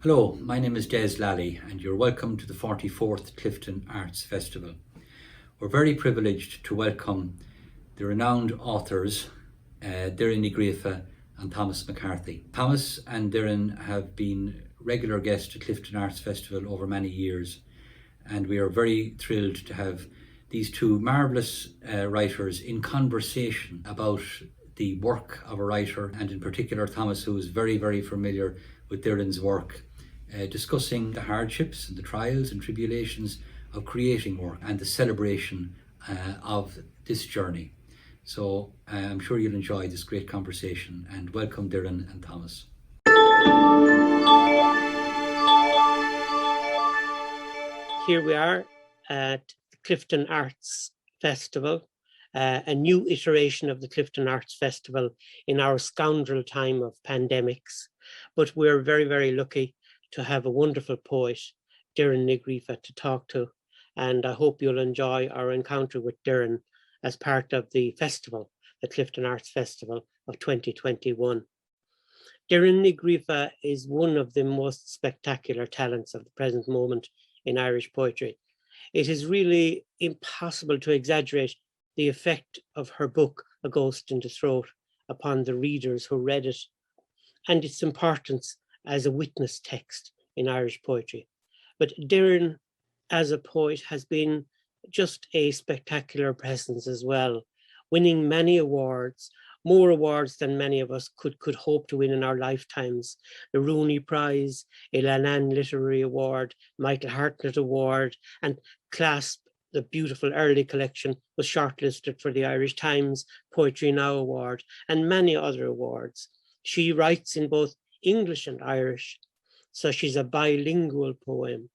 Hello, my name is Des Lally and you're welcome to the 44th Clifden Arts Festival. We're very privileged to welcome the renowned authors Doireann Ní Ghríofa and Thomas McCarthy. Thomas and Doireann have been regular guests at Clifden Arts Festival over many years, and we are very thrilled to have these two marvellous writers in conversation about the work of a writer, and in particular Thomas, who is very, very familiar with Doireann's work, discussing the hardships and the trials and tribulations of creating work and the celebration of this journey. So I'm sure you'll enjoy this great conversation, and welcome Doireann and Thomas. Here we are at the Clifden Arts Festival, a new iteration of the Clifden Arts Festival in our scoundrel time of pandemics. But we're very, very lucky to have a wonderful poet, Doireann Ní Ghríofa, to talk to. And I hope you'll enjoy our encounter with Doireann as part of the festival, the Clifden Arts Festival of 2021. Doireann Ní Ghríofa is one of the most spectacular talents of the present moment in Irish poetry. It is really impossible to exaggerate the effect of her book, A Ghost in the Throat, upon the readers who read it, and its importance as a witness text in Irish poetry. But Doireann, as a poet, has been just a spectacular presence as well, winning many awards, more awards than many of us could hope to win in our lifetimes. TheRooney Prize, a Lannan Literary Award, Michael Hartnett Award, and Clasp, the beautiful early collection, was shortlisted for the Irish Times Poetry Now Award, and many other awards. She writes in both English and Irish, so she's a bilingual poem.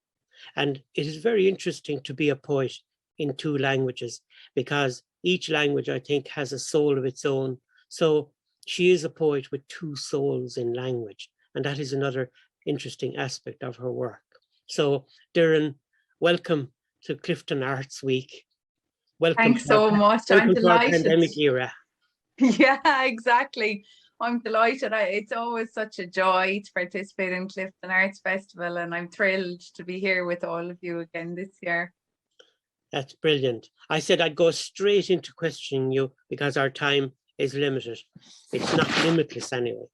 And it is very interesting to be a poet in two languages, because each language, I think, has a soul of its own. So she is a poet with two souls in language, and that is another interesting aspect of her work. So Doireann, welcome to Clifden Arts Week. Welcome. Thanks so much. I'm delighted. Pandemic era. Yeah, exactly. I'm delighted. It's always such a joy to participate in Clifden Arts Festival, and I'm thrilled to be here with all of you again this year. That's brilliant. I said I'd go straight into questioning you because our time is limited. It's not limitless anyway.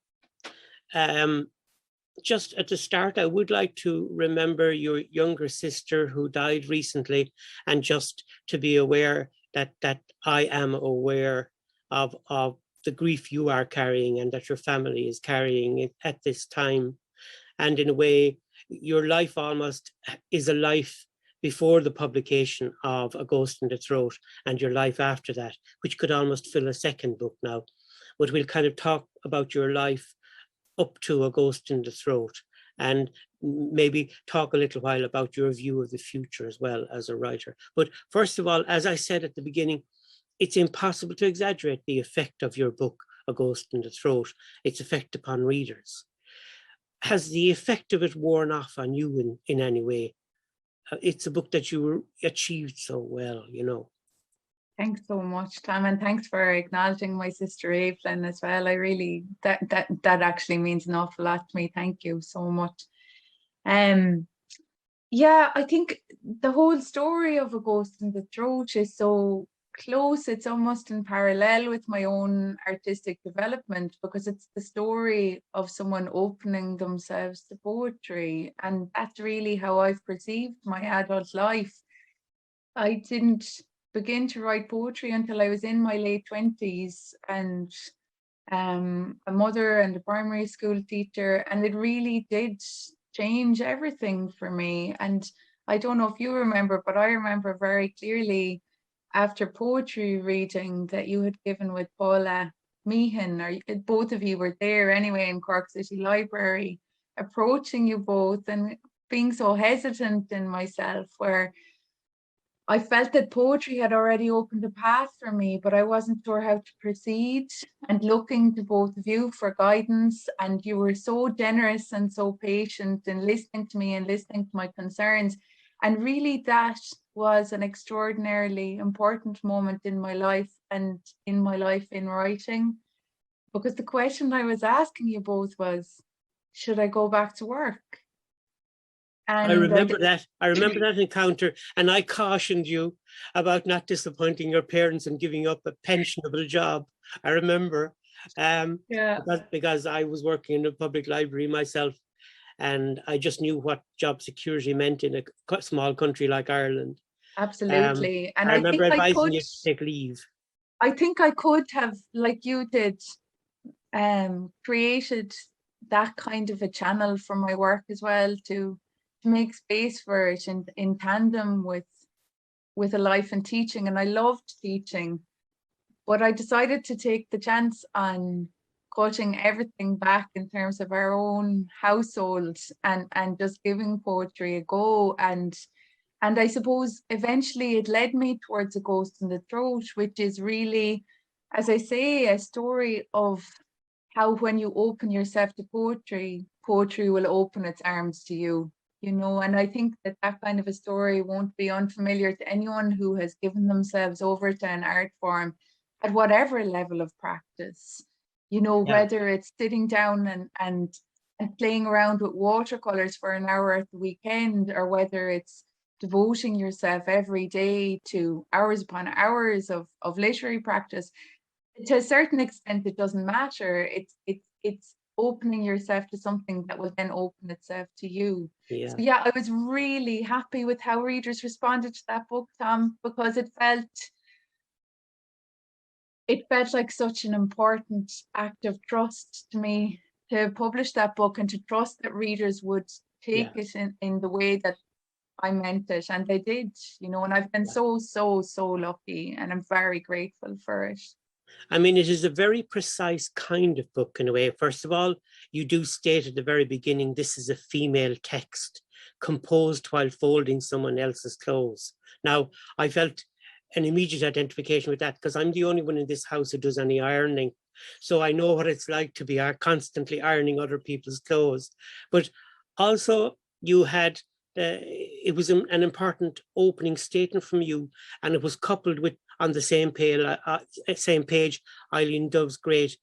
Just at the start, I would like to remember your younger sister who died recently, and just to be aware that I am aware of the grief you are carrying and that your family is carrying it at this time. And in a way, your life almost is a life before the publication of A Ghost in the Throat, and your life after that, which could almost fill a second book now. But we'll kind of talk about your life up to A Ghost in the Throat, and maybe talk a little while about your view of the future as well as a writer. But first of all, as I said at the beginning, it's impossible to exaggerate the effect of your book, A Ghost in the Throat, its effect upon readers. Has the effect of it worn off on you in any way? It's a book that you achieved so well, you know. Thanks so much, Tom, and thanks for acknowledging my sister Evelyn as well. I really, that actually means an awful lot to me. Thank you so much. Yeah, I think the whole story of A Ghost in the Throat is so close. It's almost in parallel with my own artistic development, because it's the story of someone opening themselves to poetry, and that's really how I've perceived my adult life. I didn't begin to write poetry until I was in my late 20s, and a mother and a primary school teacher, and it really did change everything for me. And I don't know if you remember, but I remember very clearly after poetry reading that you had given with Paula Meehan, or both of you were there anyway in Cork City Library, approaching you both and being so hesitant in myself, where I felt that poetry had already opened a path for me, but I wasn't sure how to proceed, and looking to both of you for guidance. And you were so generous and so patient in listening to me and listening to my concerns. And really that was an extraordinarily important moment in my life, and in my life in writing, because the question I was asking you both was, should I go back to work? And I remember that. I remember that encounter, and I cautioned you about not disappointing your parents and giving up a pensionable job. I remember, yeah, because I was working in a public library myself, and I just knew what job security meant in a small country like Ireland. absolutely. And I I remember think advising you to take leave. I think I could have, like you did, created that kind of a channel for my work as well, to make space for it in tandem with a life in teaching. And I loved teaching, but I decided to take the chance on cutting everything back in terms of our own household and just giving poetry a go. And I suppose eventually it led me towards A Ghost in the Throat, which is really, as I say, a story of how when you open yourself to poetry, poetry will open its arms to you, you know. And I think that that kind of a story won't be unfamiliar to anyone who has given themselves over to an art form at whatever level of practice, you know, Yeah. whether it's sitting down and playing around with watercolors for an hour at the weekend, or whether it's devoting yourself every day to hours upon hours of literary practice. To a certain extent, it doesn't matter. It's opening yourself to something that will then open itself to you. Yeah. So yeah, I was really happy with how readers responded to that book, Tom, because it felt like such an important act of trust to me to publish that book, and to trust that readers would take it in the way that I meant it, and they did, you know. And I've been so lucky, and I'm very grateful for it. I mean, it is a very precise kind of book in a way. First of all, you do state at the very beginning, this is a female text composed while folding someone else's clothes. Now, I felt an immediate identification with that, because I'm the only one in this house who does any ironing. So I know what it's like to be constantly ironing other people's clothes. But also you had, it was an important opening statement from you, and it was coupled with, on the same page, Eileen Dove's great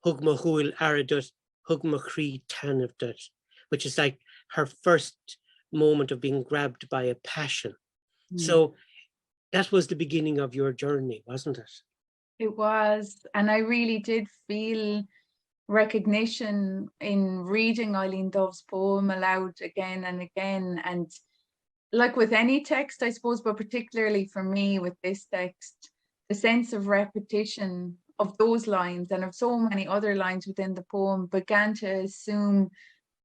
Hugma Huil Aradut, Hugma Cree Tanavdut, which is like her first moment of being grabbed by a passion. So that was the beginning of your journey, wasn't it? It was, and I really did feel recognition in reading Eileen Dove's poem aloud again and again. And like with any text, I suppose, but particularly for me with this text, the sense of repetition of those lines and of so many other lines within the poem began to assume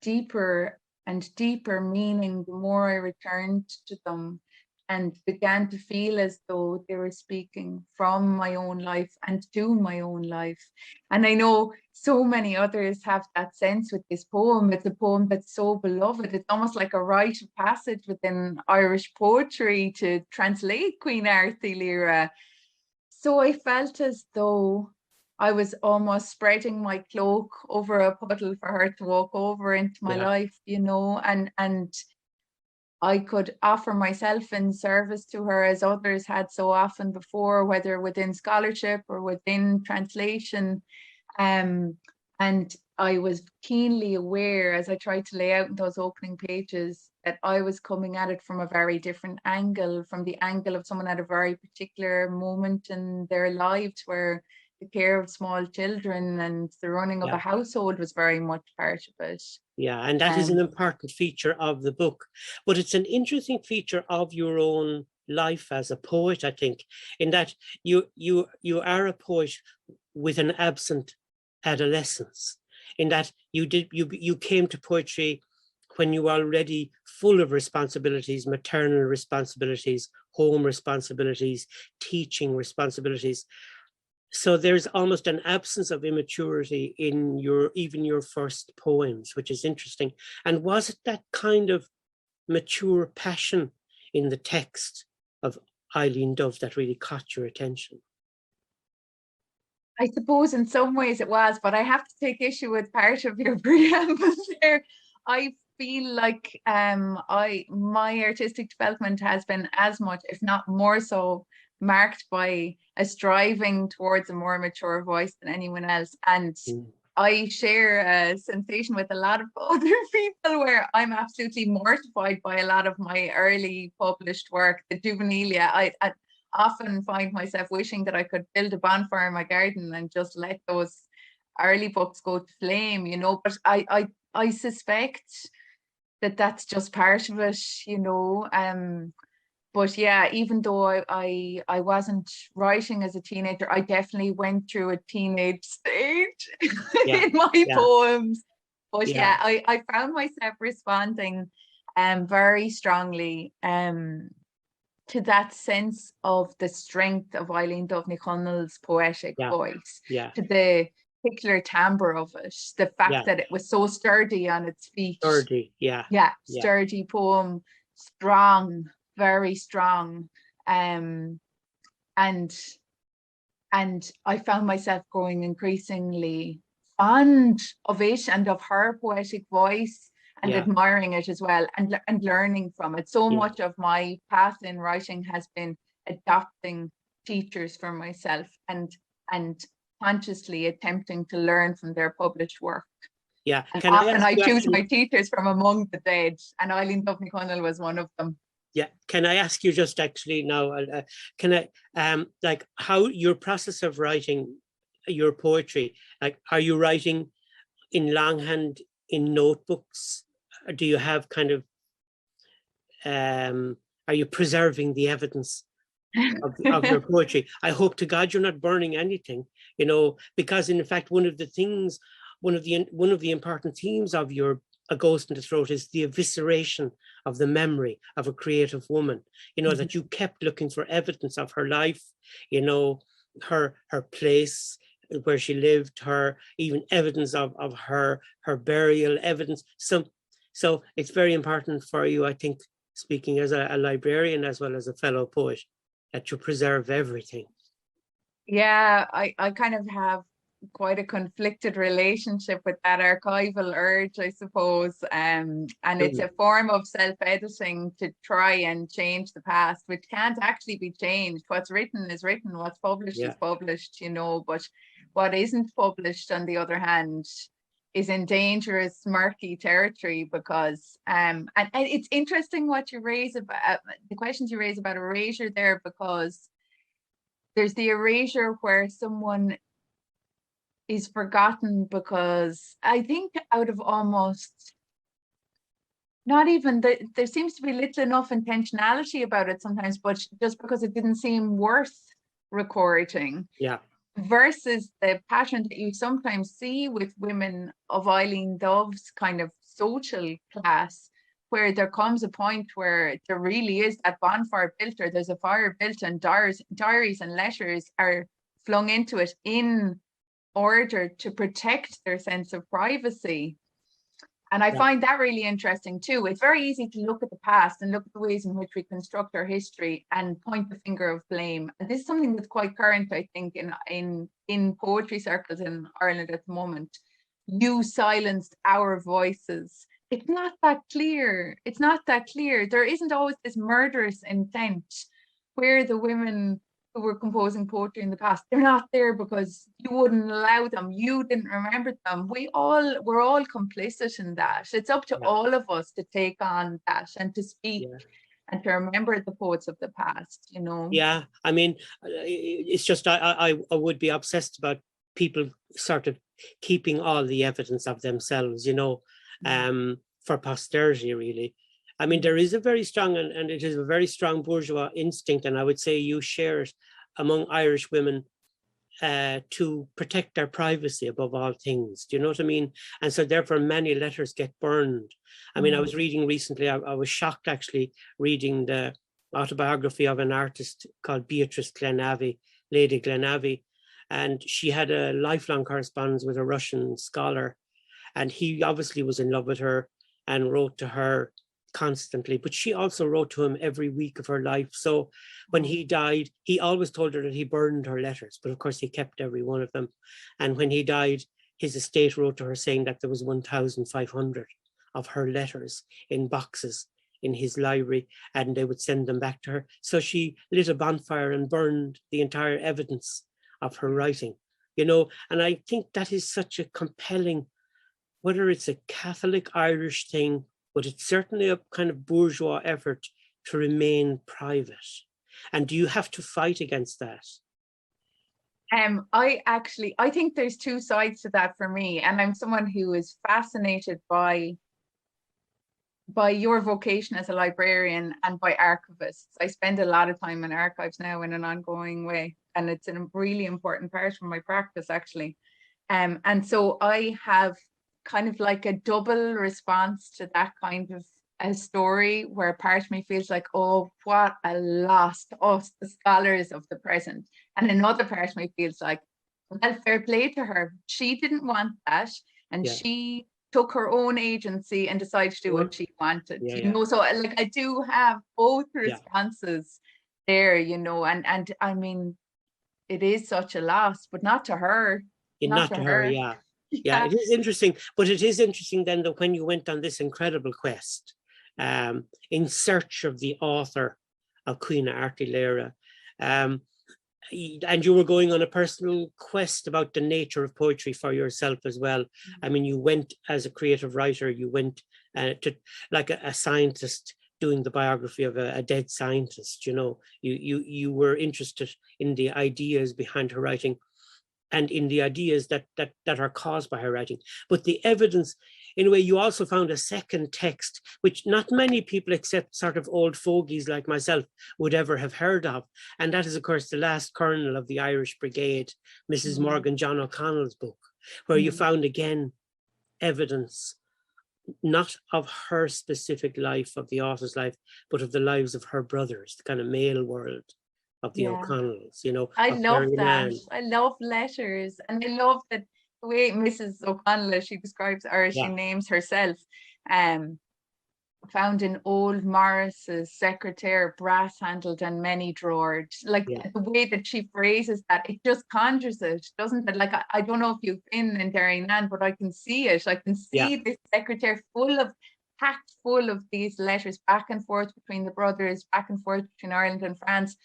deeper and deeper meaning the more I returned to them, and began to feel as though they were speaking from my own life and to my own life. And I know so many others have that sense with this poem. It's a poem that's so beloved. It's almost like a rite of passage within Irish poetry to translate Queen Arthur Lyra. So I felt as though I was almost spreading my cloak over a puddle for her to walk over into my life, you know, and I could offer myself in service to her as others had so often before, whether within scholarship or within translation. And I was keenly aware, as I tried to lay out in those opening pages, that I was coming at it from a very different angle, from the angle of someone at a very particular moment in their lives where the care of small children and the running of a household was very much part of it. Yeah, and that is an important feature of the book. But it's an interesting feature of your own life as a poet, I think, in that you are a poet with an absent adolescence, in that you came to poetry when you were already full of responsibilities, maternal responsibilities, home responsibilities, teaching responsibilities. So there's almost an absence of immaturity in even your first poems, which is interesting. And was it that kind of mature passion in the text of Eileen Dove that really caught your attention? I suppose in some ways it was, but I have to take issue with part of your preamble there. I feel like my artistic development has been as much, if not more so, marked by a striving towards a more mature voice than anyone else. And I share a sensation with a lot of other people where I'm absolutely mortified by a lot of my early published work, the juvenilia. I often find myself wishing that I could build a bonfire in my garden and just let those early books go to flame, you know. But I suspect that that's just part of it, you know. But yeah, even though I wasn't writing as a teenager, I definitely went through a teenage stage in my poems. But yeah, I found myself responding very strongly to that sense of the strength of Eileen Duffy Connell's poetic voice, to the particular timbre of it, the fact that it was so sturdy on its feet. Sturdy, sturdy poem, strong, very strong. And I found myself growing increasingly fond of it and of her poetic voice, and admiring it as well, and learning from it. So much of my path in writing has been adopting teachers for myself and consciously attempting to learn from their published work. Yeah, and often I choose my teachers from among the dead, and Eileen Duffy Connell was one of them. Yeah, can I ask you just actually now, can I, like, how your process of writing your poetry, like, are you writing in longhand in notebooks? Or do you have kind of, are you preserving the evidence of your poetry? I hope to God you're not burning anything, you know, because in fact, one of the important themes of your A Ghost in the Throat is the evisceration of the memory of a creative woman, you know, that you kept looking for evidence of her life, you know, her place where she lived, her even evidence of her burial evidence. So it's very important for you, I think, speaking as a librarian as well as a fellow poet, that you preserve everything. Yeah, I kind of have quite a conflicted relationship with that archival urge, I suppose. And it's a form of self-editing to try and change the past, which can't actually be changed. What's written is written, what's published is published, you know, but what isn't published, on the other hand, is in dangerous, murky territory, because and it's interesting what you raise about the questions you raise about erasure there, because there's the erasure where someone is forgotten because I think out of almost not even there seems to be little enough intentionality about it sometimes, but just because it didn't seem worth recording. Yeah. Versus the pattern that you sometimes see with women of Eileen Dove's kind of social class, where there comes a point where there really is that bonfire built, or there's a fire built, and diaries and letters are flung into it in order to protect their sense of privacy. And I find that really interesting too. It's very easy to look at the past and look at the ways in which we construct our history and point the finger of blame. And this is something that's quite current, I think, in poetry circles in Ireland at the moment. You silenced our voices. It's not that clear. It's not that clear. There isn't always this murderous intent where the women who were composing poetry in the past, they're not there because you wouldn't allow them, you didn't remember them. We're all complicit in that. It's up to all of us to take on that and to speak and to remember the poets of the past, you know. Yeah, I mean, it's just I would be obsessed about people sort of keeping all the evidence of themselves, you know, for posterity, really. I mean, there is a very strong, and it is a very strong bourgeois instinct, and I would say you share it among Irish women to protect their privacy above all things. Do you know what I mean? And so therefore many letters get burned. I mean, I was reading recently, I was shocked actually reading the autobiography of an artist called Beatrice Glenavy, Lady Glenavy, and she had a lifelong correspondence with a Russian scholar, and he obviously was in love with her and wrote to her constantly, but she also wrote to him every week of her life. So when he died, he always told her that he burned her letters, but of course he kept every one of them. And when he died, his estate wrote to her saying that there was 1,500 of her letters in boxes in his library, and they would send them back to her. So she lit a bonfire and burned the entire evidence of her writing. you know, and I think that is such a compelling, whether it's a Catholic Irish thing, but it's certainly a kind of bourgeois effort to remain private. And do you have to fight against that? I think there's two sides to that for me, and I'm someone who is fascinated by your vocation as a librarian and by archivists. I spend a lot of time in archives now in an ongoing way, and it's a really important part of my practice, actually. And so I have kind of like a double response to that kind of a story, where part of me feels like, oh, what a loss to us, the scholars of the present. And another part of me feels like, well, fair play to her. She didn't want that, and she took her own agency and decided to do what she wanted. You know, so like I do have both responses there, you know, and I mean, it is such a loss, but not to her. Not to her, yeah. It is interesting, but it is interesting then that when you went on this incredible quest in search of the author of Cuina Artilera, and you were going on a personal quest about the nature of poetry for yourself as well. I mean, you went as a creative writer, you went to like a scientist doing the biography of a dead scientist, you know, you were interested in the ideas behind her writing and in the ideas that are caused by her writing. But the evidence, in a way, you also found a second text, which not many people except sort of old fogies like myself would ever have heard of. And that is, of course, the last colonel of the Irish Brigade, Mrs. Morgan John O'Connell's book, where you found again evidence, not of her specific life, of the author's life, but of the lives of her brothers, the kind of male world of the O'Connells, you know. I love that. I love letters, and I love that the way Mrs. O'Connell, she describes, or she names herself, found in old Morris's secretary, brass handled and many drawered. Like the way that she phrases that, it just conjures it, doesn't it? Like I don't know if you've been in Doireann, but I can see it. I can see this secretary packed full of these letters back and forth between the brothers, back and forth between Ireland and France.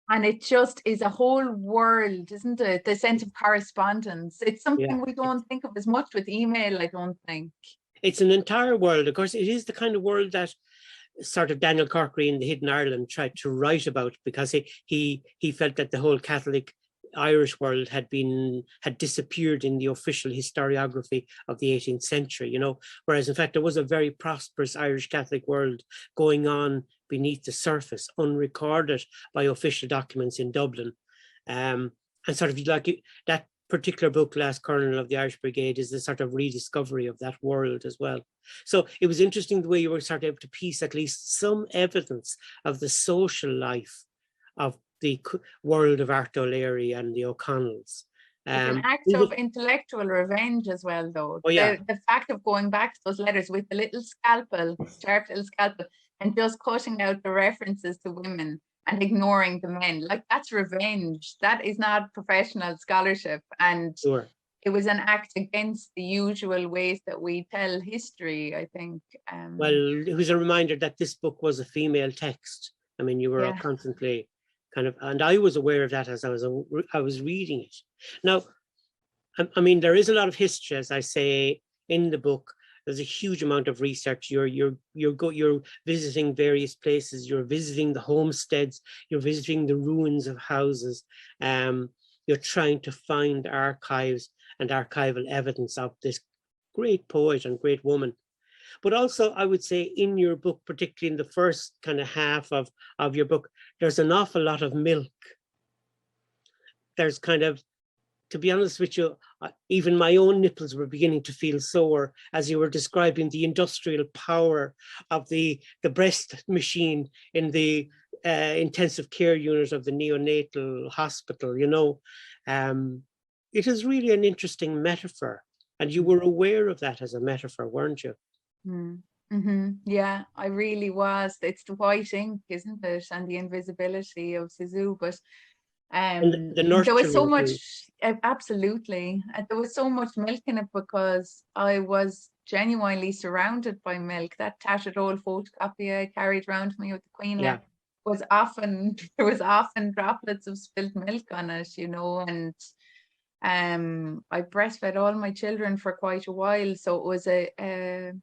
And it just is a whole world, isn't it? The sense of correspondence. It's something we don't think of as much with email, I don't think. It's an entire world. Of course, it is the kind of world that sort of Daniel Corkery in The Hidden Ireland tried to write about, because he felt that the whole Catholic Irish world had disappeared in the official historiography of the 18th century, you know, whereas in fact there was a very prosperous Irish Catholic world going on beneath the surface, unrecorded by official documents in Dublin. And sort of like that particular book, Last Colonel of the Irish Brigade, is the sort of rediscovery of that world as well. So it was interesting the way you were sort of able to piece at least some evidence of the social life of the world of Art O'Leary and the O'Connells. It's an act of intellectual revenge as well, though. The fact of going back to those letters with the little scalpel, sharp little scalpel, and just cutting out the references to women and ignoring the men, like that's revenge. That is not professional scholarship. And it was an act against the usual ways that we tell history, I think. Well, it was a reminder that this book was a female text. I mean, you were constantly kind of, and I was aware of that as I was reading it. Now, I mean, there is a lot of history, as I say in the book. There's a huge amount of research. You're visiting various places. You're visiting the homesteads. You're visiting the ruins of houses. You're trying to find archives and archival evidence of this great poet and great woman. But also, I would say in your book, particularly in the first kind of half of your book, there's an awful lot of milk. There's kind of, to be honest with you, even my own nipples were beginning to feel sore as you were describing the industrial power of the breast machine in the intensive care unit of the neonatal hospital, you know. It is really an interesting metaphor. And you were aware of that as a metaphor, weren't you? Yeah, I really was. It's the white ink, isn't it? And the invisibility of Sisu. But there was so much, absolutely. There was so much milk in it because I was genuinely surrounded by milk. That tattered old photocopy I carried around me with the Queen there was often droplets of spilled milk on it, you know, and I breastfed all my children for quite a while, so it was a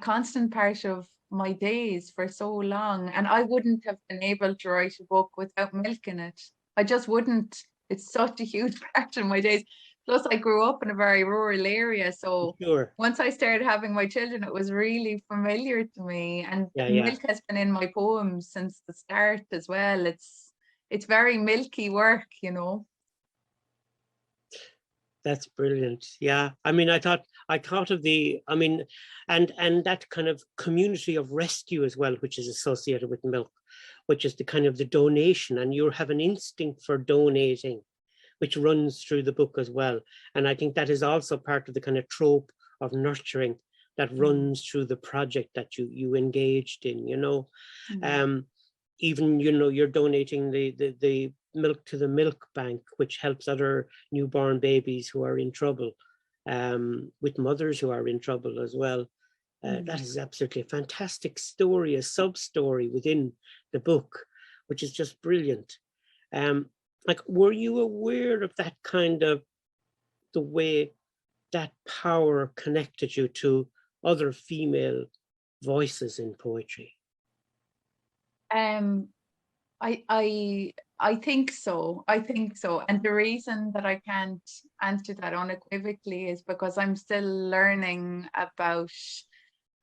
constant part of my days for so long, and I wouldn't have been able to write a book without milk in it. I just wouldn't. It's such a huge part of my days. Plus, I grew up in a very rural area, so Sure. once I started having my children, it was really familiar to me, and milk has been in my poems since the start as well. It's very milky work, you know. That's brilliant. Yeah. I mean, I thought of the, I mean, and that kind of community of rescue as well, which is associated with milk, which is the kind of the donation, and you have an instinct for donating, which runs through the book as well. And I think that is also part of the kind of trope of nurturing that runs through the project that you engaged in, you know. Even, you know, you're donating the milk to the milk bank, which helps other newborn babies who are in trouble, with mothers who are in trouble as well. That is absolutely a fantastic story, a sub-story within the book, which is just brilliant. Like, were you aware of that kind of, the way that power connected you to other female voices in poetry? I think so. I think so. And the reason that I can't answer that unequivocally is because I'm still learning about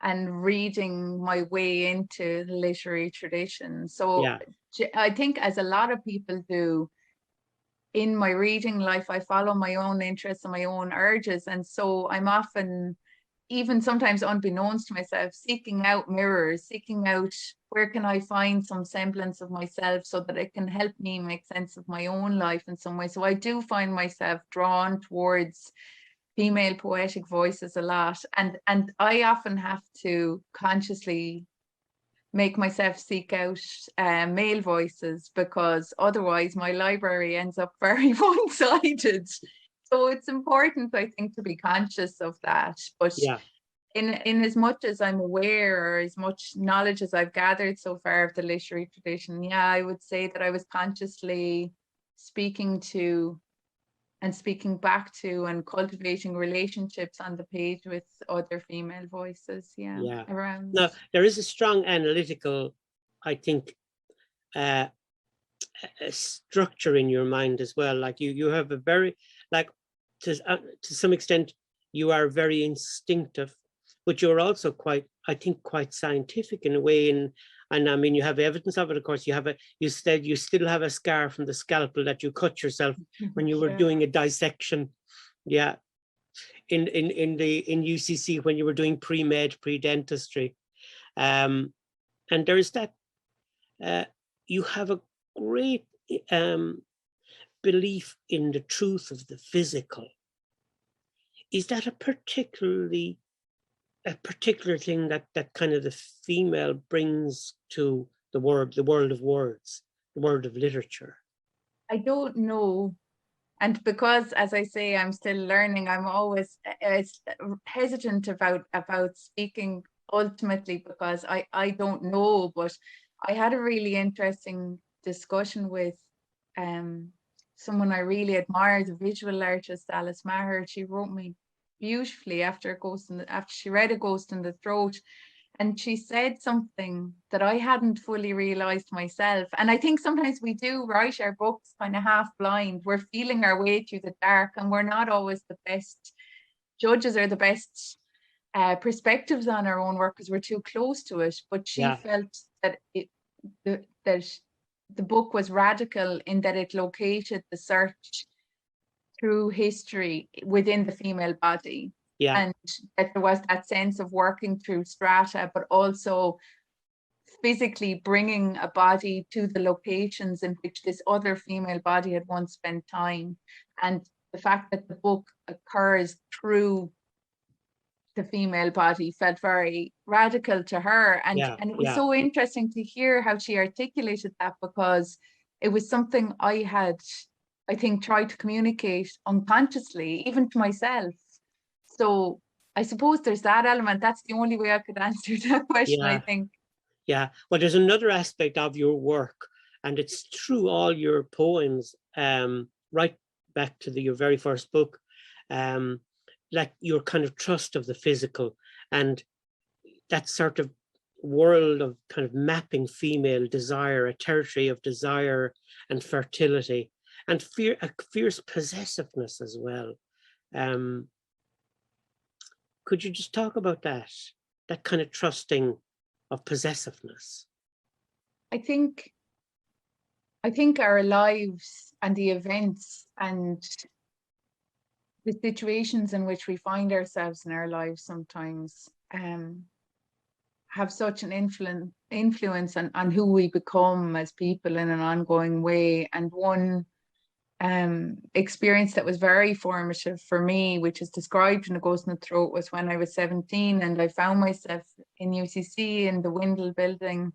and reading my way into the literary tradition. So I think, as a lot of people do, in my reading life, I follow my own interests and my own urges. And so I'm often, even sometimes unbeknownst to myself, seeking out mirrors, seeking out where can I find some semblance of myself so that it can help me make sense of my own life in some way. So I do find myself drawn towards female poetic voices a lot. And I often have to consciously make myself seek out male voices, because otherwise my library ends up very one-sided. So it's important, I think, to be conscious of that. But in as much as I'm aware, or as much knowledge as I've gathered so far of the literary tradition, I would say that I was consciously speaking to and speaking back to and cultivating relationships on the page with other female voices. Around. Now, there is a strong analytical, I think, a structure in your mind as well. Like you have a very, like, to some extent, you are very instinctive, but you're also quite, I think, quite scientific in a way. And I mean, you have evidence of it. Of course, you said you still have a scar from the scalpel that you cut yourself when you were doing a dissection. Yeah. In UCC, when you were doing pre-med, pre-dentistry. And there's that, you have a great belief in the truth of the physical. Is that a particular thing that kind of the female brings to the world of words, the world of literature? I don't know. And because, as I say, I'm still learning, I'm always hesitant about speaking ultimately, because I don't know. But I had a really interesting discussion with someone I really admire, the visual artist Alice Maher. She wrote me beautifully after she read A Ghost in the Throat, and she said something that I hadn't fully realized myself. And I think sometimes we do write our books kind of half blind. We're feeling our way through the dark, and we're not always the best judges or the best perspectives on our own work because we're too close to it. But she felt that the book was radical in that it located the search through history within the female body. And that there was that sense of working through strata, but also physically bringing a body to the locations in which this other female body had once spent time. And the fact that the book occurs through the female body felt very radical to her. And it was so interesting to hear how she articulated that, because it was something I had, I think, tried to communicate unconsciously, even to myself. So I suppose there's that element. That's the only way I could answer that question, I think. Yeah, well, there's another aspect of your work, and it's through all your poems, right back to your very first book, like your kind of trust of the physical and that sort of world of kind of mapping female desire, a territory of desire and fertility, and a fierce possessiveness as well. Could you just talk about that kind of trusting of possessiveness? I think our lives and the events and the situations in which we find ourselves in our lives sometimes have such an influence on who we become as people in an ongoing way. And one experience that was very formative for me, which is described in A Ghost in the Throat, was when I was 17 and I found myself in UCC in the Windle building,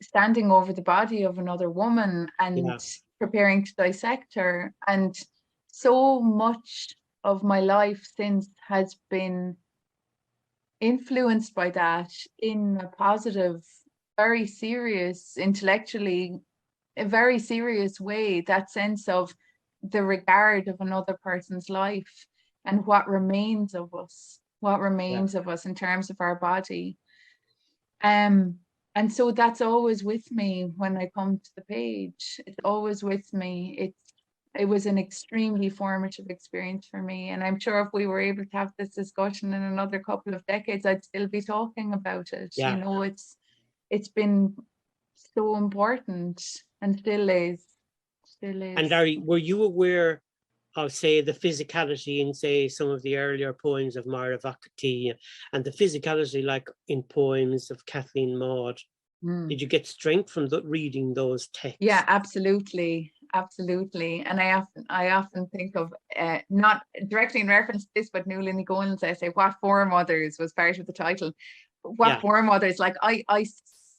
standing over the body of another woman and preparing to dissect her. And so much of my life since has been influenced by that in a positive, very serious, intellectually, a very serious way, that sense of the regard of another person's life and what remains of us, in terms of our body. And so that's always with me when I come to the page. It's always with me. It was an extremely formative experience for me. And I'm sure if we were able to have this discussion in another couple of decades, I'd still be talking about it. Yeah. You know, it's been so important and still is. And were you aware of, say, the physicality in, say, some of the earlier poems of Myra Vakati and the physicality, like in poems of Kathleen Maud? Did you get strength from reading those texts? Yeah, absolutely. And I often think of, not directly in reference to this, but Nuala Ní Ghríofa's essay, What Foremothers, was part of the title. What Foremothers, like I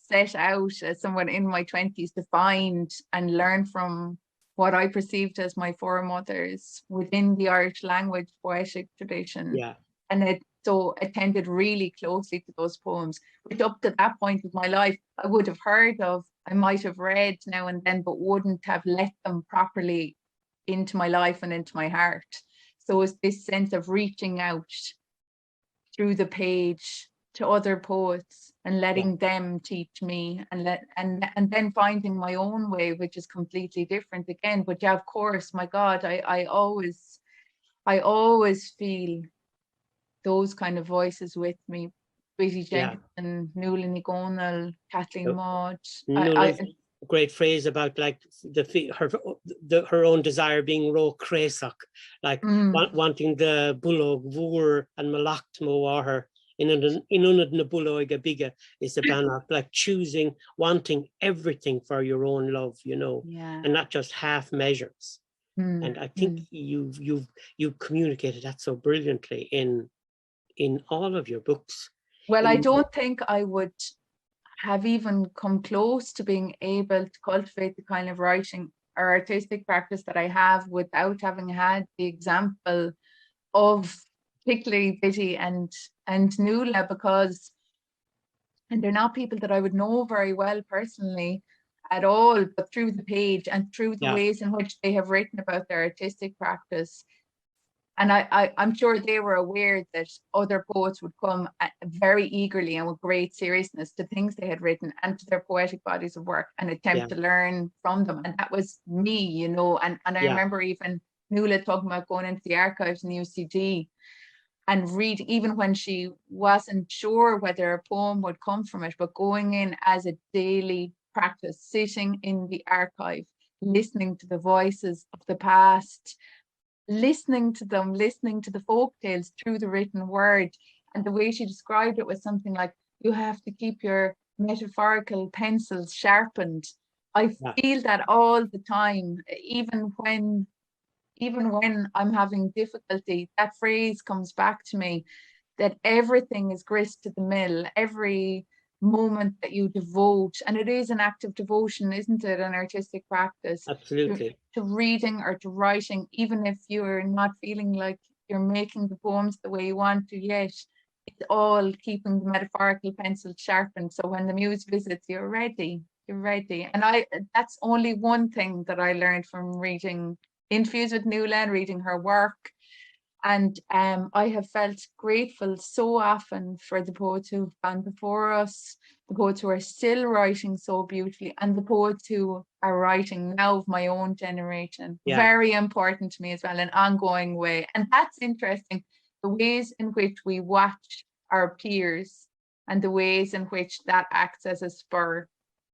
set out as someone in my 20s to find and learn from what I perceived as my foremothers within the Irish language poetic tradition. Yeah. And it attended really closely to those poems, which up to that point of my life, I would have heard of, I might have read now and then, but wouldn't have let them properly into my life and into my heart. So it's this sense of reaching out through the page to other poets and letting them teach me, and then finding my own way, which is completely different again. But yeah, of course, my God, I always feel those kind of voices with me. Beatty Jenkins, Nuala Ní Ghríofa, Kathleen Maud. A great phrase about like her own desire being ro creasach, like wanting the bulog vur and malacht moar in unad na bulog a biga is the banach, like choosing, wanting everything for your own love, you know, and not just half measures. And I think you've communicated that so brilliantly in all of your books. Well, I don't think I would have even come close to being able to cultivate the kind of writing or artistic practice that I have without having had the example of particularly Bitty and Nuala, because, and they're not people that I would know very well personally at all, but through the page and through the ways in which they have written about their artistic practice. And I'm sure they were aware that other poets would come very eagerly and with great seriousness to things they had written and to their poetic bodies of work and attempt to learn from them. And that was me, you know. And I remember even Nuala talking about going into the archives in the UCD and read, even when she wasn't sure whether a poem would come from it, but going in as a daily practice, sitting in the archive, listening to the voices of the past, listening to them, listening to the folk tales through the written word. And the way she described it was something like, you have to keep your metaphorical pencils sharpened. I feel that all the time, even when I'm having difficulty, that phrase comes back to me, that everything is grist to the mill, every moment that you devote, and it is an act of devotion, isn't it, an artistic practice? Absolutely. To reading or to writing, even if you're not feeling like you're making the poems the way you want to yet, it's all keeping the metaphorical pencil sharpened, so when the muse visits, you're ready. You're right, Dee. And that's only one thing that I learned from reading interviews with Nuala, reading her work. And I have felt grateful so often for the poets who've gone before us, the poets who are still writing so beautifully, and the poets who are writing now of my own generation. Yeah. Very important to me as well, an ongoing way. And that's interesting, the ways in which we watch our peers and the ways in which that acts as a spur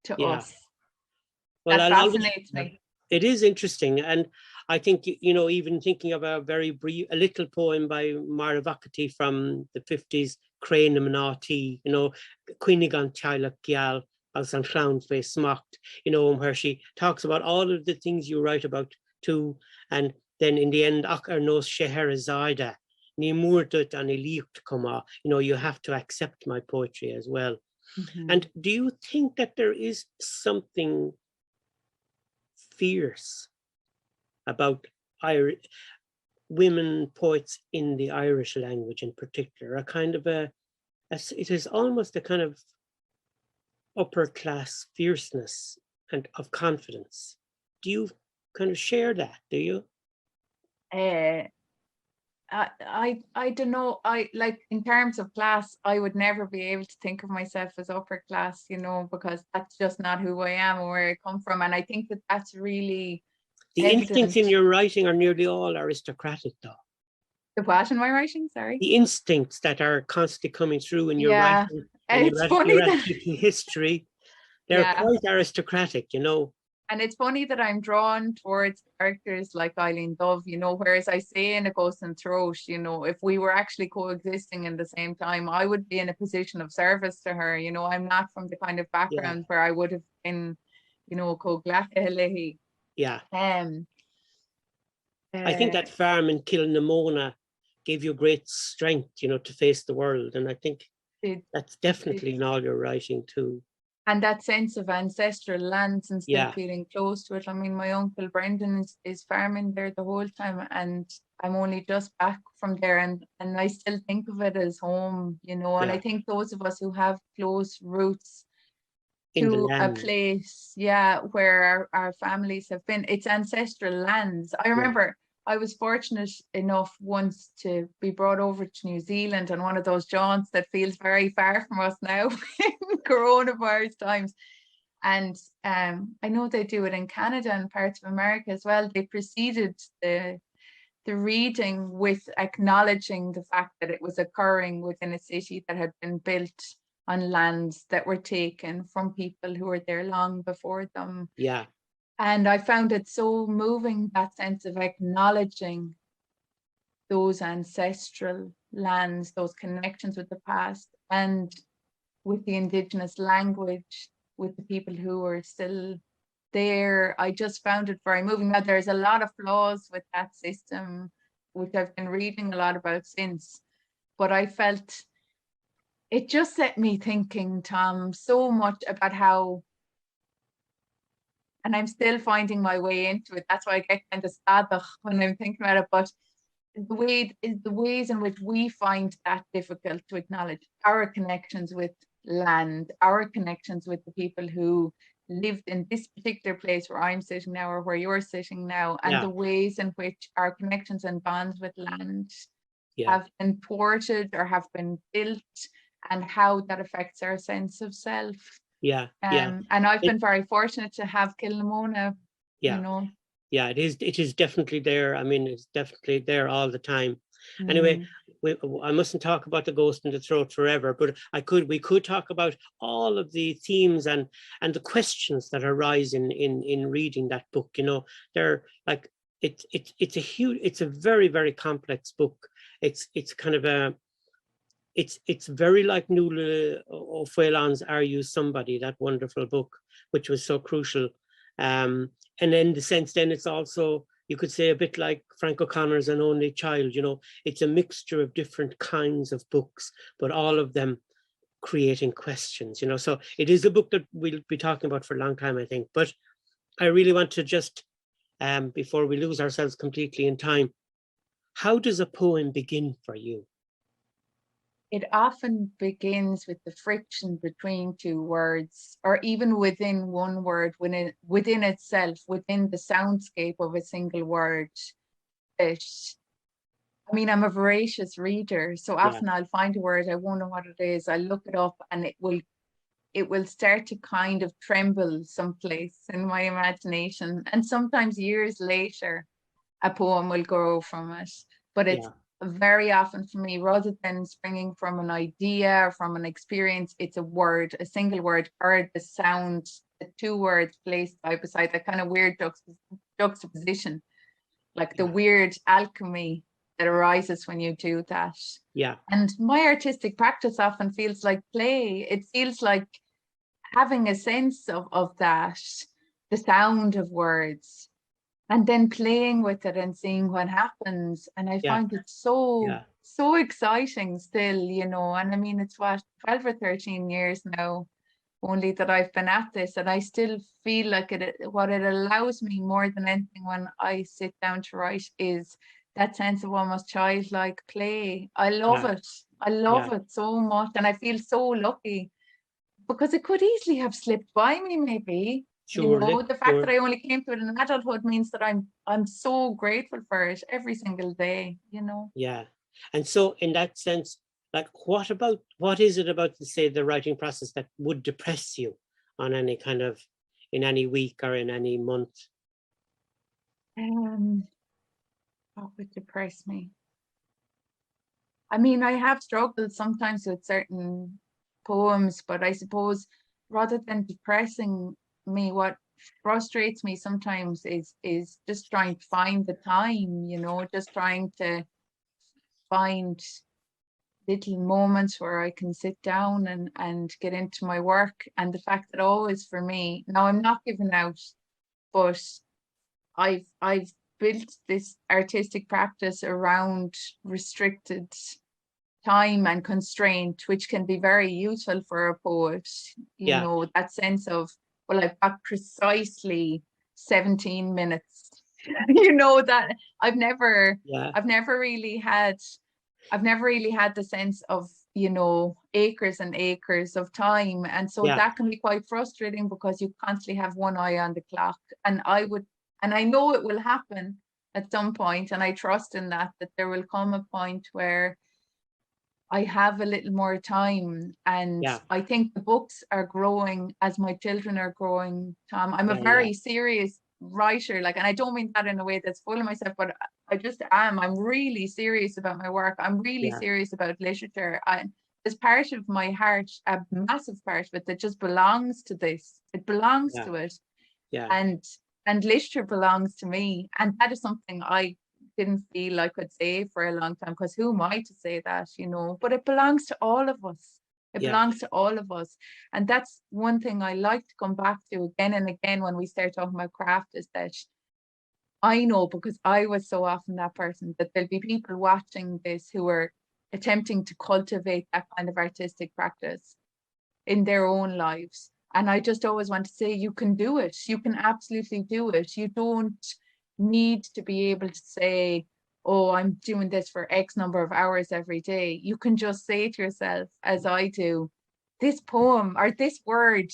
to us. Well, that fascinates me. It is interesting. And I think, you know, even thinking of a little poem by Mara Vakati from the 50s, Crane Manati, you know, Quinigan Chilak Gyal, as on Clown's Face Smocked, you know, where she talks about all of the things you write about too. And then in the end, Akar knows Scheherazade, Ni Murdut and Eliukt Koma, you know, you have to accept my poetry as well. And do you think that there is something fierce about women poets in the Irish language in particular, a kind of it is almost a kind of upper class fierceness and of confidence. Do you kind of share that? Do you? I don't know. I like, in terms of class, I would never be able to think of myself as upper class, you know, because that's just not who I am or where I come from. And I think that that's really the instincts in your writing are nearly all aristocratic, though. The what in my writing? Sorry. The instincts that are constantly coming through in your writing and it's funny your that history, they're quite aristocratic, you know. And it's funny that I'm drawn towards characters like Eileen Dove, you know, whereas I say in A Ghost in Throat, you know, if we were actually coexisting in the same time, I would be in a position of service to her. You know, I'm not from the kind of background where I would have been, you know, Coglacha. Yeah. I think that farm in Kilnamona gave you great strength, you know, to face the world. And I think that's definitely in all your writing too. And that sense of ancestral lands and still feeling close to it. I mean, my uncle Brendan is farming there the whole time, and I'm only just back from there, and I still think of it as home, you know. And I think those of us who have close roots to a place, where our families have been, it's ancestral lands. I remember I was fortunate enough once to be brought over to New Zealand on one of those jaunts that feels very far from us now in coronavirus times. And I know they do it in Canada and parts of America as well. They preceded the reading with acknowledging the fact that it was occurring within a city that had been built on lands that were taken from people who were there long before them. Yeah. And I found it so moving, that sense of acknowledging those ancestral lands, those connections with the past, and with the Indigenous language, with the people who are still there. I just found it very moving. Now, there's a lot of flaws with that system, which I've been reading a lot about since, but I felt it just set me thinking, Tom, so much about how, and I'm still finding my way into it. That's why I get kind of sadach when I'm thinking about it. But the ways in which we find that difficult to acknowledge our connections with land, our connections with the people who lived in this particular place where I'm sitting now or where you're sitting now, and the ways in which our connections and bonds with land have been ported or have been built, and how that affects our sense of self. And I've been very fortunate to have Kilnamona, you know. Yeah, it is definitely there. I mean, it's definitely there all the time. Anyway, I mustn't talk about The Ghost in the Throat forever, but we could talk about all of the themes and the questions that arise in reading that book. You know, they're like, it's a very, very complex book. It's kind of it's very like Nuala O'Phelan's Are You Somebody, that wonderful book, which was so crucial. And in the sense, then it's also, you could say, a bit like Frank O'Connor's An Only Child. You know, it's a mixture of different kinds of books, but all of them creating questions, you know. So it is a book that we'll be talking about for a long time, I think. But I really want to just, before we lose ourselves completely in time, how does a poem begin for you? it often begins with the friction between two words, or even within one word, within itself, within the soundscape of a single word. I mean, I'm a voracious reader, so often I'll find a word, I won't know what it is, I'll look it up, and it will start to kind of tremble someplace in my imagination. And sometimes years later, a poem will grow from it. But it's very often for me, rather than springing from an idea or from an experience, it's a word, a single word, or the sound, the two words placed side by side, that kind of weird juxtaposition, like the weird alchemy that arises when you do that. Yeah. And my artistic practice often feels like play. It feels like having a sense of that, the sound of words, and then playing with it and seeing what happens. And I find it so exciting still, you know. And I mean, it's what, 12 or 13 years now only that I've been at this, and I still feel like what it allows me more than anything when I sit down to write is that sense of almost childlike play. I love it. I love it so much, and I feel so lucky, because it could easily have slipped by me, maybe. Surely, you know, the fact that I only came to it in adulthood means that I'm so grateful for it every single day, you know. Yeah. And so in that sense, like, what is it about, say, the writing process that would depress you on any kind of, in any week or in any month? What would depress me? I mean, I have struggled sometimes with certain poems, but I suppose rather than depressing me, what frustrates me sometimes is just trying to find the time, you know, just trying to find little moments where I can sit down and get into my work. And the fact that always for me, now I'm not giving out, but I've built this artistic practice around restricted time and constraint, which can be very useful for a poet. You know, that sense of, well, I've got precisely 17 minutes. You know, that I've never really had the sense of, you know, acres and acres of time. And so that can be quite frustrating, because you constantly have one eye on the clock. And I know it will happen at some point, and I trust in that there will come a point where I have a little more time. And I think the books are growing as my children are growing, Tom. I'm a very serious writer, like, and I don't mean that in a way that's full of myself, but I just am. I'm really serious about my work. I'm really serious about literature. There's part of my heart, a massive part of it, that just belongs to this. It belongs to it. And literature belongs to me. And that is something I didn't feel I could say for a long time, because who am I to say that, you know? But it belongs to all of us. It belongs to all of us. And that's one thing I like to come back to again and again when we start talking about craft, is that I know, because I was so often that person, that there'll be people watching this who are attempting to cultivate that kind of artistic practice in their own lives. And I just always want to say, you can do it. You can absolutely do it. You don't need to be able to say, oh, I'm doing this for X number of hours every day. You can just say to yourself, as I do, this poem or this word,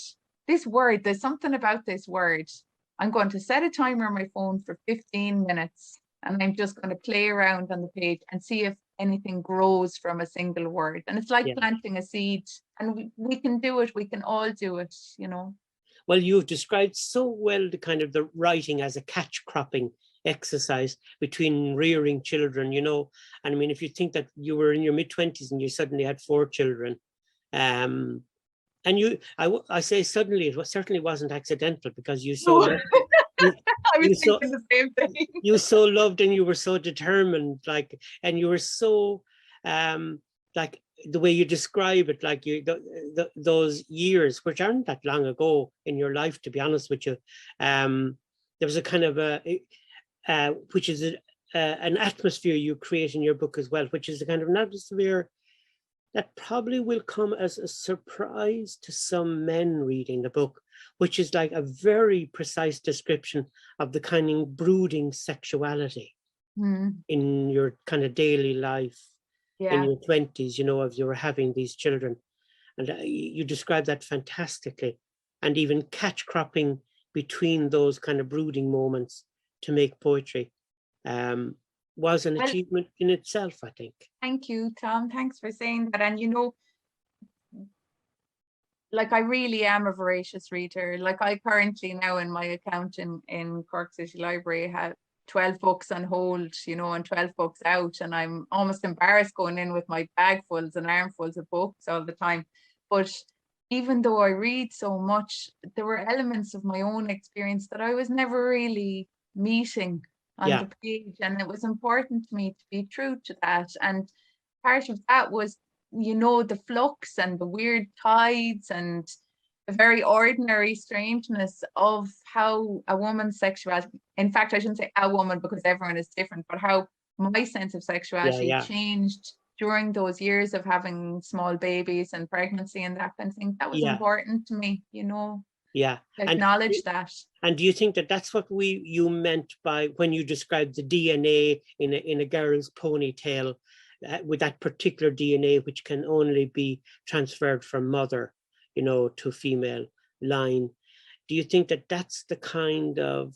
there's something about this word. I'm going to set a timer on my phone for 15 minutes, and I'm just going to play around on the page and see if anything grows from a single word. And it's like planting a seed, and we can do it. We can all do it, you know. Well, you've described so well the kind of the writing as a catch cropping exercise between rearing children, you know. And I mean, if you think that you were in your mid-20s and you suddenly had 4 children, and I say suddenly, it certainly wasn't accidental, because you so loved, I was thinking the same thing. You so loved, and you were so determined, like, and you were so like, the way you describe it, like those years, which aren't that long ago in your life, to be honest with you, there was a kind of which is an atmosphere you create in your book as well, which is a kind of an atmosphere that probably will come as a surprise to some men reading the book, which is like a very precise description of the kind of brooding sexuality in your kind of daily life. in Yeah. your 20s, you know, of you were having these children. And you described that fantastically. And even catch cropping between those kind of brooding moments to make poetry was an Well, achievement in itself, I think. thank you, Tom. Thanks for saying that. And you know, like, I really am a voracious reader. Like, I currently now in my account in Cork City Library have 12 books on hold, you know, and 12 books out. And I'm almost embarrassed going in with my bagfuls and armfuls of books all the time. But even though I read so much, there were elements of my own experience that I was never really meeting on Yeah. the page. And it was important to me to be true to that. And part of that was, you know, the flux and the weird tides and the very ordinary strangeness of how a woman's sexuality, in fact, I shouldn't say a woman because everyone is different, but how my sense of sexuality changed during those years of having small babies and pregnancy and that kind of thing. That was important to me, you know. Yeah. Acknowledge that. And do you think that that's what you meant by when you described the DNA in a girl's ponytail, with that particular DNA which can only be transferred from mother, you know, to female line? Do you think that that's the kind of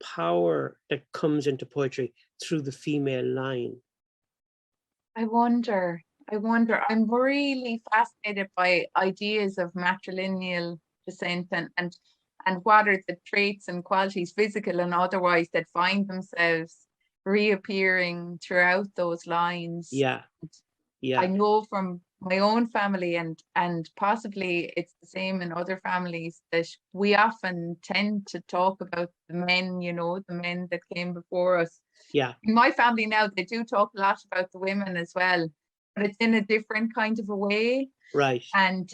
power that comes into poetry through the female line? I wonder. I'm really fascinated by ideas of matrilineal descent and what are the traits and qualities, physical and otherwise, that find themselves reappearing throughout those lines. Yeah. I know from my own family and possibly it's the same in other families that we often tend to talk about the men, you know, the men that came before us. Yeah. In my family now, they do talk a lot about the women as well, but it's in a different kind of a way. Right. And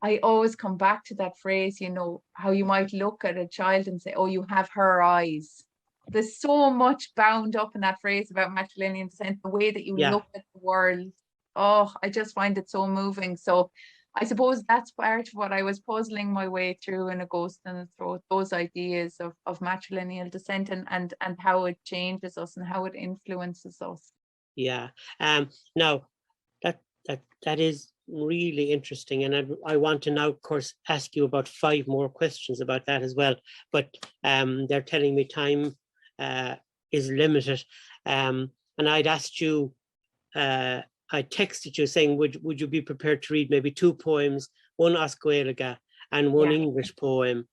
I always come back to that phrase, you know, how you might look at a child and say, oh, you have her eyes. There's so much bound up in that phrase about matrilineal descent, the way that you look at the world. Oh, I just find it so moving. So I suppose that's part of what I was puzzling my way through in A Ghost in the Throat, those ideas of matrilineal descent and how it changes us and how it influences us. Yeah. Now that is really interesting, and I want to now, of course, ask you about 5 more questions about that as well. But they're telling me time is limited, and I'd asked you. I texted you saying, would you be prepared to read maybe 2 poems, one Osgoilaga and one English poem,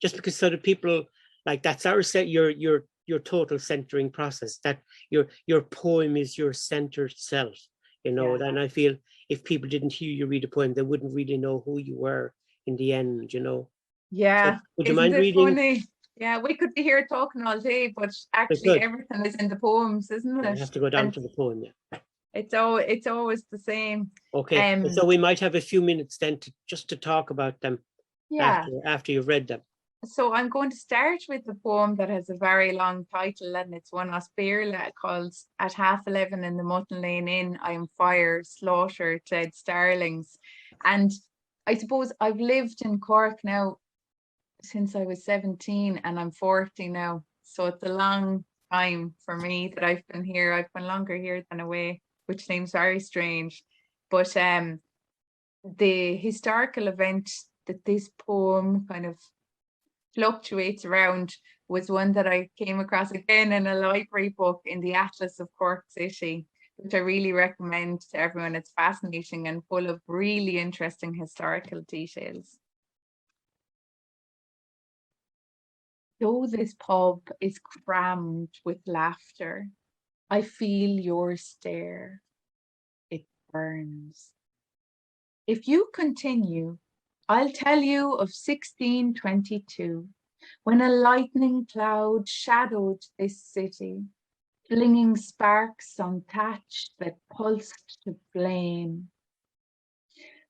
just because so that people, like, that's our set, your total centering process, that your poem is your centered self, you know. And I feel if people didn't hear you read a poem, they wouldn't really know who you were in the end, you know. Yeah. So would you mind reading? Funny? Yeah, we could be here talking all day, but actually everything is in the poems, isn't it? I have to go down to the poem, It's always the same. Okay, so we might have a few minutes then just to talk about them after you've read them. So I'm going to start with the poem that has a very long title, and it's one Osbeirla called At 11:30 in the Mutton Lane Inn, I am fire, slaughter, dead starlings. And I suppose I've lived in Cork now since I was 17 and I'm 40 now. So it's a long time for me that I've been here. I've been longer here than away, which seems very strange. But the historical event that this poem kind of fluctuates around was one that I came across again in a library book in the Atlas of Cork City, which I really recommend to everyone. It's fascinating and full of really interesting historical details. Though this pub is crammed with laughter, I feel your stare. It burns. If you continue, I'll tell you of 1622, when a lightning cloud shadowed this city, flinging sparks on thatch that pulsed to flame.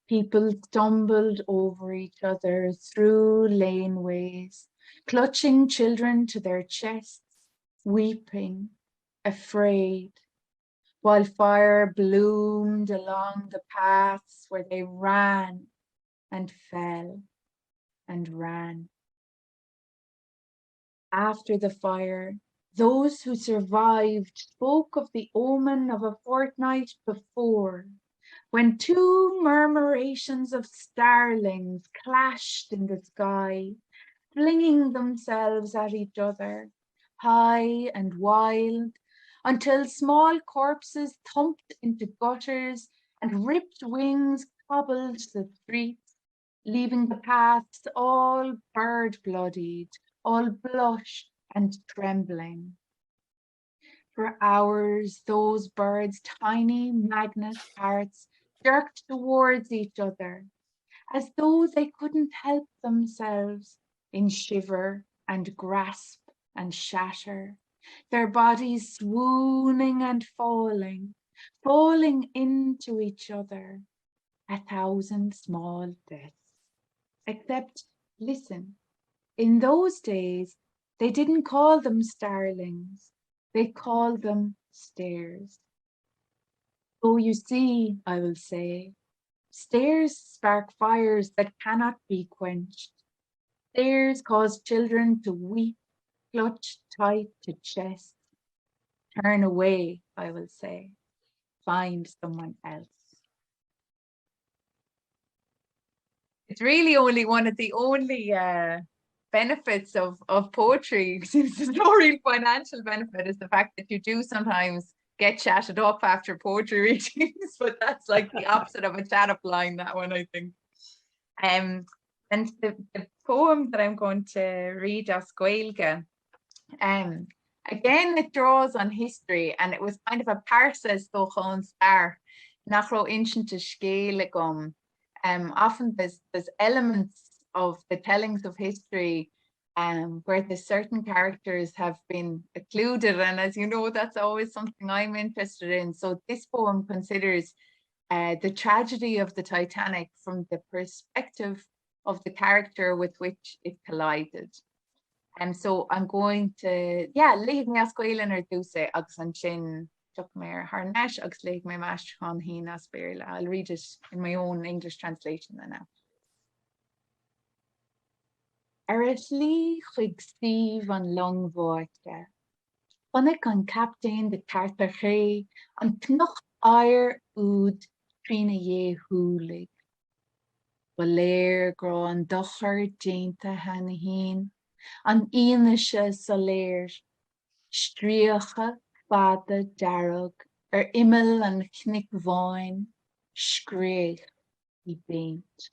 People stumbled over each other through laneways, clutching children to their chests, weeping, afraid, while fire bloomed along the paths where they ran and fell and ran. After the fire, Those who survived spoke of the omen of a fortnight before, when two murmurations of starlings clashed in the sky, flinging themselves at each other, high and wild, until small corpses thumped into gutters and ripped wings cobbled the streets, leaving the paths all bird-bloodied, all blushed and trembling. For hours, those birds' tiny magnet hearts jerked towards each other, as though they couldn't help themselves, in shiver and grasp and shatter, their bodies swooning and falling into each other, 1,000 small deaths. Except, listen, in those days, they didn't call them starlings, they called them stairs. So you see, I will say, stairs spark fires that cannot be quenched. Stairs cause children to weep, clutch tight to chest. Turn away, I will say. Find someone else. It's really only one of the only benefits of poetry, since there's no real financial benefit, is the fact that you do sometimes get chatted up after poetry readings, but that's like the opposite of a chat up line, that one, I think. And the poem that I'm going to read as Gaeilge, again, it draws on history, and it was kind of a parses do chun star, nach ro inchinte scale gum. Often there's elements of the tellings of history where the certain characters have been occluded, and as you know, that's always something I'm interested in. So this poem considers the tragedy of the Titanic from the perspective of the character with which it collided. And so I'm going to, leave me as Gaeilge ar dúsa agus an sin tuck me ar harneis agus leave me mash on hin as Béarla. I'll read it in my own English translation then now. Ar a slí chuig Steve an longmhórte, Honnig an captain de Carter Chay an knoch air úd trína dhé húlig. Valéir gro an dochar dénta hana hín, an ionise soléir, stríocha fada darug, imel an knick bhain, scréich I béint.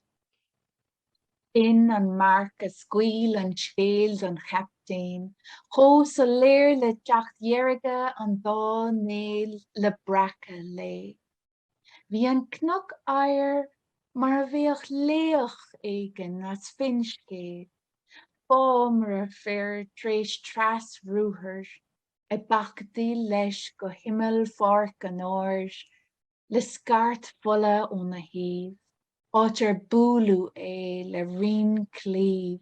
In an mark a squeal an scales an captain, ho soléir le jacht dhearige an dá nail le braca lé. Bhí an knock air mar a bhíoch léoch éigen as finchcéad, fámar a fér tréis tras rúthir, a bachtaí leis go himmel farc an áir, le scart fola ón na híomh, átar búlú é le rin clíomh,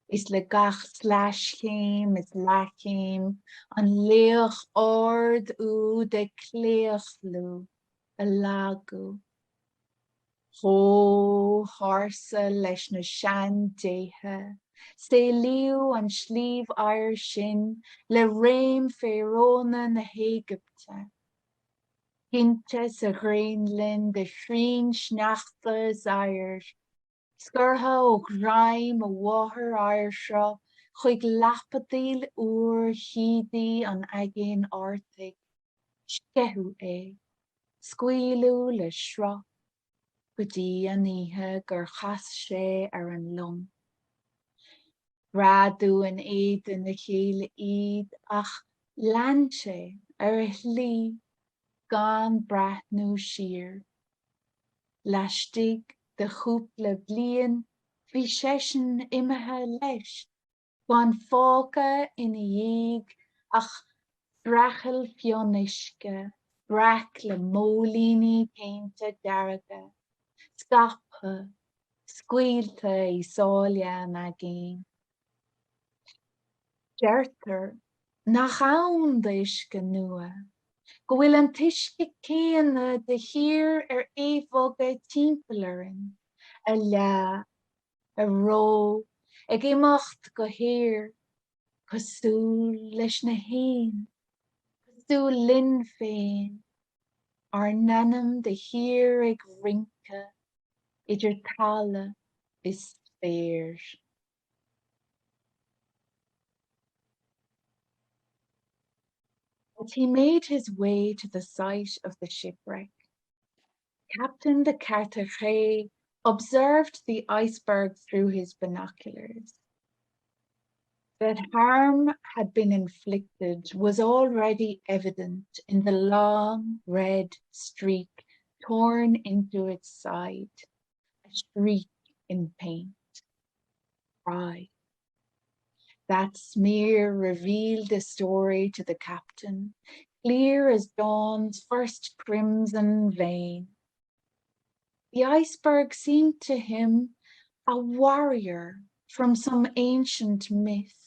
is le gach slashcéim is lacéim, an léoch ard ú de cléochlú, a lágu. Ho harsa leis na sean déthe, sé liú an slíomh air sin le réim féróna na Héigipte. Hinte sa Greenland de shrín sneachta air, scurtha ó graim a bháthair air seo, chuig lapadaíl úr chiadaí an agéin Arctic, sceithú é, scaoilú le shrop, go dtí an oíche gur chas sé ar an lung. Bradú an éiad in na chéile iad, ach lean sé ar a shlí, gan brathnú siar. Laistigh de chúpla bliain, bhí sesin imethe leis, gan fáca ina dhéag, ach brachal fionnisce, brach le mólíní pénta dearga, scaptha, scaoilte I sáile an agéin. Deirtar, nach ann de uisce nua, go bhfuil an tuisce céanna de hir ar éifeoga timpealarin, a leá, a ró, ag imeacht go hir, Cosúil leis na hain, cosúil linn féin, ar nanam de hir ag rinca, idir tala is fair. As he made his way to the site of the shipwreck, Captain de Cartagena observed the iceberg through his binoculars. That harm had been inflicted was already evident in the long red streak torn into its side, a streak in paint. Cry. That smear revealed the story to the captain, clear as dawn's first crimson vein. The iceberg seemed to him a warrior from some ancient myth,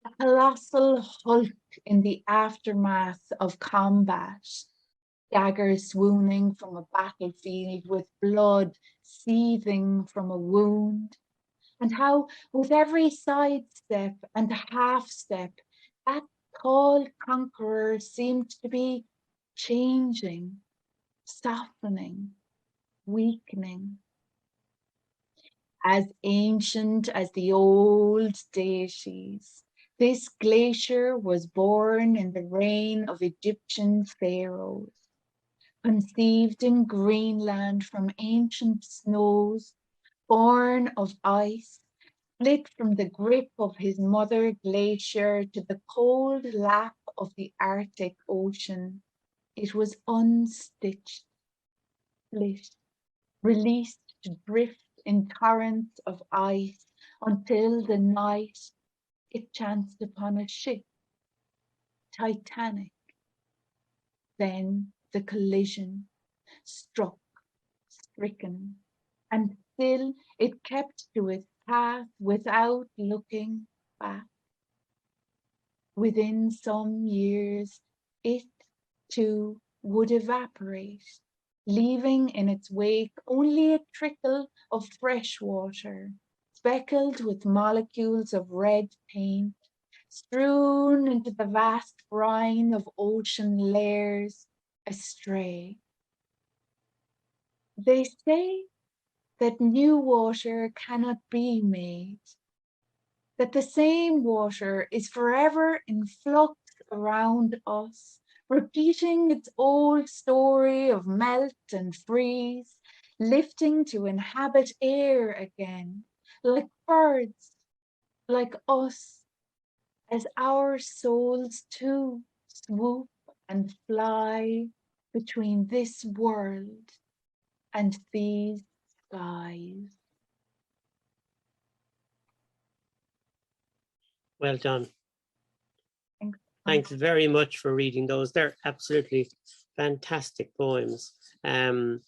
a colossal hulk in the aftermath of combat, dagger swooning from a battlefield with blood seething from a wound, and how with every sidestep and half-step, that tall conqueror seemed to be changing, softening, weakening. As ancient as the old deities, this glacier was born in the reign of Egyptian pharaohs, conceived in Greenland from ancient snows, born of ice, split from the grip of his mother glacier to the cold lap of the Arctic Ocean. It was unstitched, split, released to drift in torrents of ice until the night it chanced upon a ship, Titanic. Then the collision, struck, stricken, and still it kept to its path without looking back. Within some years, it too would evaporate, leaving in its wake only a trickle of fresh water, speckled with molecules of red paint, strewn into the vast brine of ocean layers, astray. They say that new water cannot be made, that the same water is forever in flux around us, repeating its old story of melt and freeze, lifting to inhabit air again, like birds, like us, as our souls too swoop and fly between this world and these skies. Well done. Thanks. Thanks very much for reading those. They're absolutely fantastic poems. And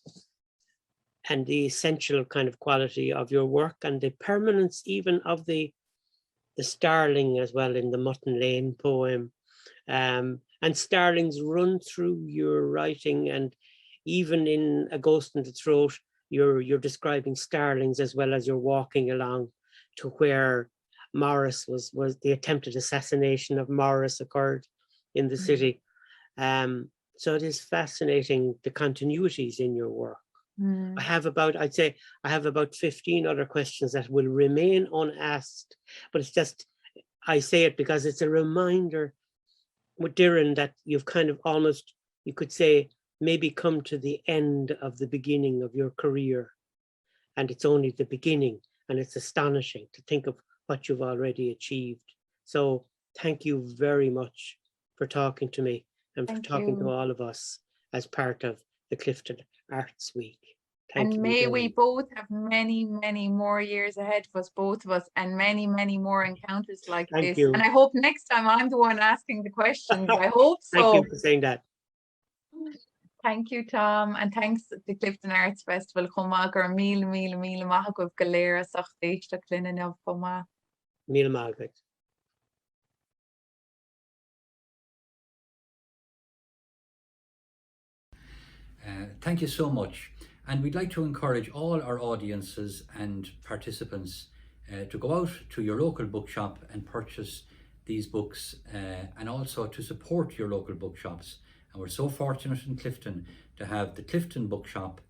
the essential kind of quality of your work and the permanence even of the starling as well in the Mutton Lane poem. And starlings run through your writing, and even in A Ghost in the Throat, you're describing starlings as well as you're walking along to where Morris was the attempted assassination of Morris occurred in the city. So it is fascinating, the continuities in your work. I have about 15 other questions that will remain unasked, but it's just, I say it because it's a reminder with Doireann that you've kind of almost, you could say, maybe come to the end of the beginning of your career, and it's only the beginning, and it's astonishing to think of what you've already achieved. So thank you very much for talking to me and for talking to all of us as part of the Clifden Arts Week. And may we both have many, many more years ahead of us, both of us, and many, many more encounters like this. And I hope next time I'm the one asking the questions. I hope so. Thank you for saying that. Thank you, Tom, and thanks to the Clifden Arts Festival. Chomagur mil mahagov galera sachdeista clinin of choma. Mil magad. Thank you so much. And we'd like to encourage all our audiences and participants to go out to your local bookshop and purchase these books and also to support your local bookshops. And we're so fortunate in Clifden to have the Clifden Bookshop